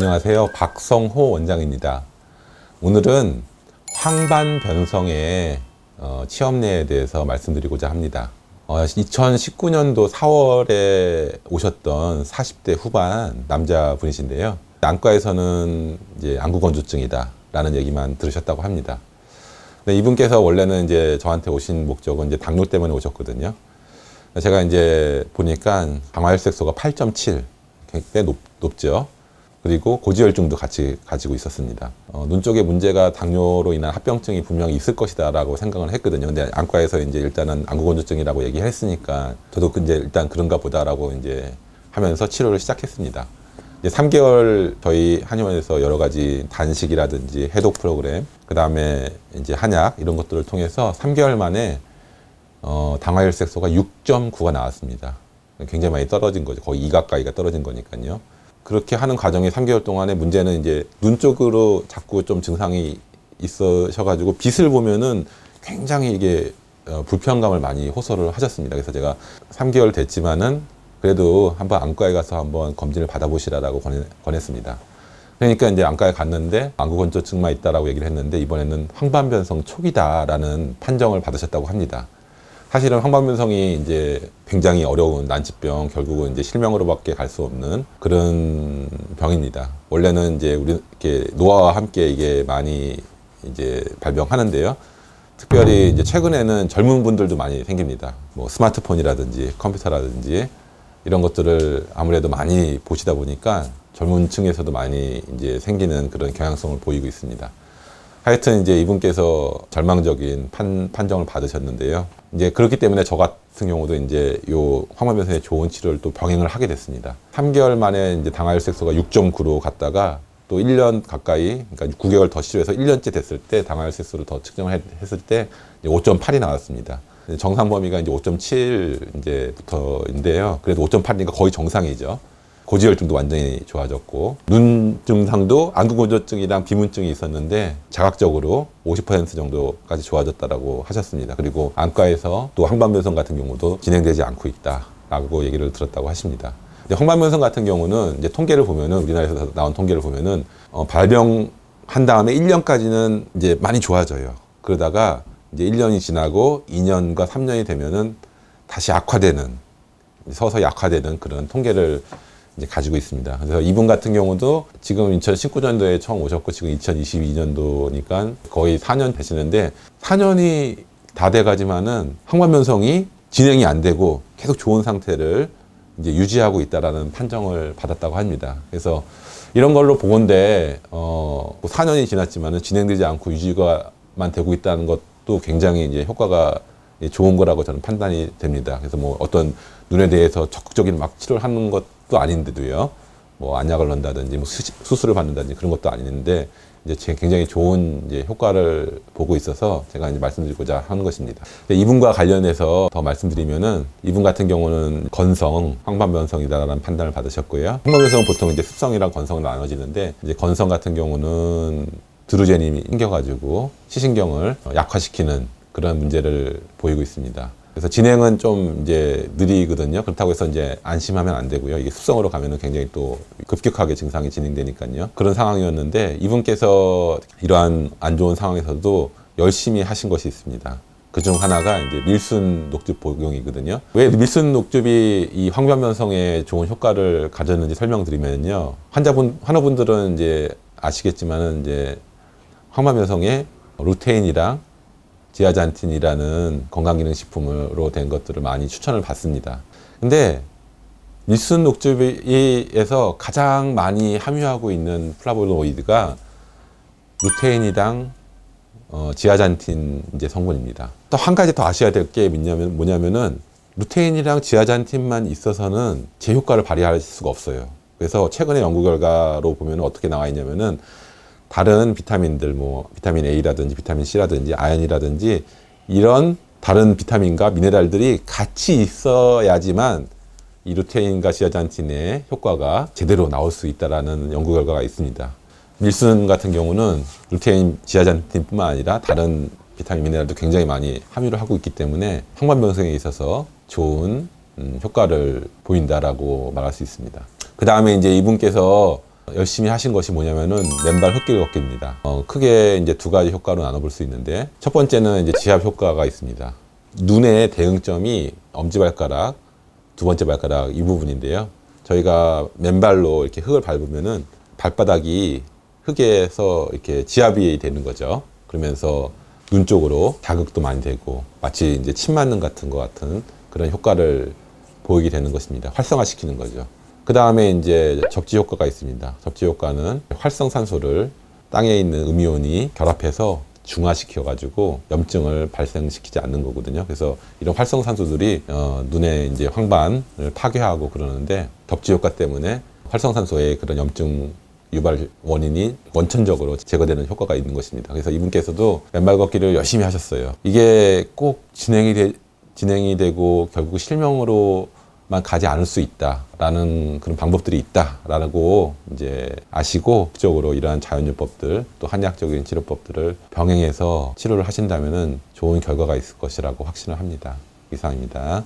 안녕하세요. 박성호 원장입니다. 오늘은 황반변성의 치염내에 대해서 말씀드리고자 합니다. 2019년도 4월에 오셨던 40대 후반 남자분이신데요. 안과에서는 이제 안구건조증이다 라는 얘기만 들으셨다고 합니다. 근데 이분께서 원래는 이제 저한테 오신 목적은 이제 당뇨 때문에 오셨거든요. 제가 이제 보니까 당화혈색소가 8.7, 꽤 높죠. 그리고 고지혈증도 같이 가지고 있었습니다. 눈 쪽에 문제가 당뇨로 인한 합병증이 분명히 있을 것이다 라고 생각을 했거든요. 근데 안과에서 이제 일단은 안구건조증이라고 얘기를 했으니까 저도 이제 일단 그런가 보다라고 이제 하면서 치료를 시작했습니다. 이제 3개월 저희 한의원에서 여러 가지 단식이라든지 해독 프로그램, 그 다음에 이제 한약 이런 것들을 통해서 3개월 만에 당화혈색소가 6.9가 나왔습니다. 굉장히 많이 떨어진 거죠. 거의 2 가까이가 떨어진 거니까요. 그렇게 하는 과정에 3개월 동안에 문제는 이제 눈 쪽으로 자꾸 좀 증상이 있으셔가지고 빛을 보면은 굉장히 이게 불편감을 많이 호소를 하셨습니다. 그래서 제가 3개월 됐지만은 그래도 한번 안과에 가서 한번 검진을 받아보시라고 권했습니다. 그러니까 이제 안과에 갔는데 안구건조증만 있다라고 얘기를 했는데 이번에는 황반변성 초기다라는 판정을 받으셨다고 합니다. 사실은 황반변성이 이제 굉장히 어려운 난치병, 결국은 이제 실명으로밖에 갈 수 없는 그런 병입니다. 원래는 이제 우리 이렇게 노화와 함께 이게 많이 이제 발병하는데요. 특별히 이제 최근에는 젊은 분들도 많이 생깁니다. 뭐 스마트폰이라든지 컴퓨터라든지 이런 것들을 아무래도 많이 보시다 보니까 젊은 층에서도 많이 이제 생기는 그런 경향성을 보이고 있습니다. 하여튼 이제 이분께서 절망적인 판정을 받으셨는데요. 이제 그렇기 때문에 저 같은 경우도 이제 요 황반변성의 좋은 치료를 또 병행을 하게 됐습니다. 3개월 만에 이제 당화혈색소가 6.9로 갔다가 또 1년 가까이, 그러니까 9개월 더 치료해서 1년째 됐을 때 당화혈색소를 더 측정을 했을 때 5.8이 나왔습니다. 정상 범위가 이제 5.7 이제부터인데요. 그래도 5.8이니까 거의 정상이죠. 고지혈증도 완전히 좋아졌고 눈 증상도 안구건조증이랑 비문증이 있었는데 자각적으로 50% 정도까지 좋아졌다라고 하셨습니다. 그리고 안과에서 또 황반변성 같은 경우도 진행되지 않고 있다라고 얘기를 들었다고 하십니다. 근데 황반변성 같은 경우는 이제 통계를 보면은 우리나라에서 나온 통계를 보면은 발병한 다음에 1년까지는 이제 많이 좋아져요. 그러다가 이제 1년이 지나고 2년과 3년이 되면은 다시 악화되는, 서서히 악화되는 그런 통계를 이제 가지고 있습니다. 그래서 이분 같은 경우도 지금 2019년도에 처음 오셨고 지금 2022년도니까 거의 4년 되시는데 4년이 다 돼가지만은 황반변성이 진행이 안 되고 계속 좋은 상태를 이제 유지하고 있다라는 판정을 받았다고 합니다. 그래서 이런 걸로 보건대 4년이 지났지만은 진행되지 않고 유지가만 되고 있다는 것도 굉장히 이제 효과가 좋은 거라고 저는 판단이 됩니다. 그래서 뭐 어떤 눈에 대해서 적극적인 막 치료를 하는 것도 아닌데도요. 뭐 안약을 넣는다든지 뭐 수술을 받는다든지 그런 것도 아닌데 이제 굉장히 좋은 이제 효과를 보고 있어서 제가 이제 말씀드리고자 하는 것입니다. 이분과 관련해서 더 말씀드리면은 이분 같은 경우는 건성, 황반변성이다라는 판단을 받으셨고요. 황반변성은 보통 이제 습성이랑 건성으로 나눠지는데 이제 건성 같은 경우는 드루제닌이 생겨가지고 시신경을 약화시키는 그런 문제를 보이고 있습니다. 그래서 진행은 좀 이제 느리거든요. 그렇다고 해서 이제 안심하면 안 되고요. 이게 습성으로 가면은 굉장히 또 급격하게 증상이 진행되니까요. 그런 상황이었는데 이분께서 이러한 안 좋은 상황에서도 열심히 하신 것이 있습니다. 그중 하나가 이제 밀순 녹즙 복용이거든요. 왜 밀순 녹즙이 이 황반변성에 좋은 효과를 가졌는지 설명드리면요. 환우분들은 이제 아시겠지만은 이제 황반변성에 루테인이랑 지아잔틴이라는 건강기능식품으로 된 것들을 많이 추천을 받습니다. 근데 밀순 녹즙에서 가장 많이 함유하고 있는 플라보노이드가 루테인이랑 지아잔틴 이제 성분입니다. 또 한 가지 더 아셔야 될 게 뭐냐면은 루테인이랑 지아잔틴만 있어서는 제 효과를 발휘할 수가 없어요. 그래서 최근의 연구 결과로 보면 어떻게 나와 있냐면은 다른 비타민들, 뭐 비타민 A라든지 비타민 C라든지 아연이라든지 이런 다른 비타민과 미네랄들이 같이 있어야지만 이 루테인과 지아잔틴의 효과가 제대로 나올 수 있다라는 연구 결과가 있습니다. 밀순 같은 경우는 루테인, 지아잔틴뿐만 아니라 다른 비타민, 미네랄도 굉장히 많이 함유를 하고 있기 때문에 황반변성에 있어서 좋은 효과를 보인다라고 말할 수 있습니다. 그 다음에 이제 이분께서 열심히 하신 것이 뭐냐면은 맨발 흙길 걷기입니다. 크게 이제 두 가지 효과로 나눠볼 수 있는데, 첫 번째는 이제 지압 효과가 있습니다. 눈의 대응점이 엄지발가락, 두 번째 발가락 이 부분인데요. 저희가 맨발로 이렇게 흙을 밟으면은 발바닥이 흙에서 이렇게 지압이 되는 거죠. 그러면서 눈 쪽으로 자극도 많이 되고 마치 이제 침 맞는 같은 것 같은 그런 효과를 보이게 되는 것입니다. 활성화시키는 거죠. 그 다음에 이제 접지 효과가 있습니다. 접지 효과는 활성산소를 땅에 있는 음이온이 결합해서 중화시켜가지고 염증을 발생시키지 않는 거거든요. 그래서 이런 활성산소들이 눈의 이제 황반을 파괴하고 그러는데, 접지 효과 때문에 활성산소의 그런 염증 유발 원인이 원천적으로 제거되는 효과가 있는 것입니다. 그래서 이분께서도 맨발 걷기를 열심히 하셨어요. 이게 꼭 진행이 되고 결국 실명으로만 가지 않을 수 있다라는 그런 방법들이 있다라고 이제 아시고, 적으로 이러한 자연요법들 또 한의학적인 치료법들을 병행해서 치료를 하신다면은 좋은 결과가 있을 것이라고 확신을 합니다. 이상입니다.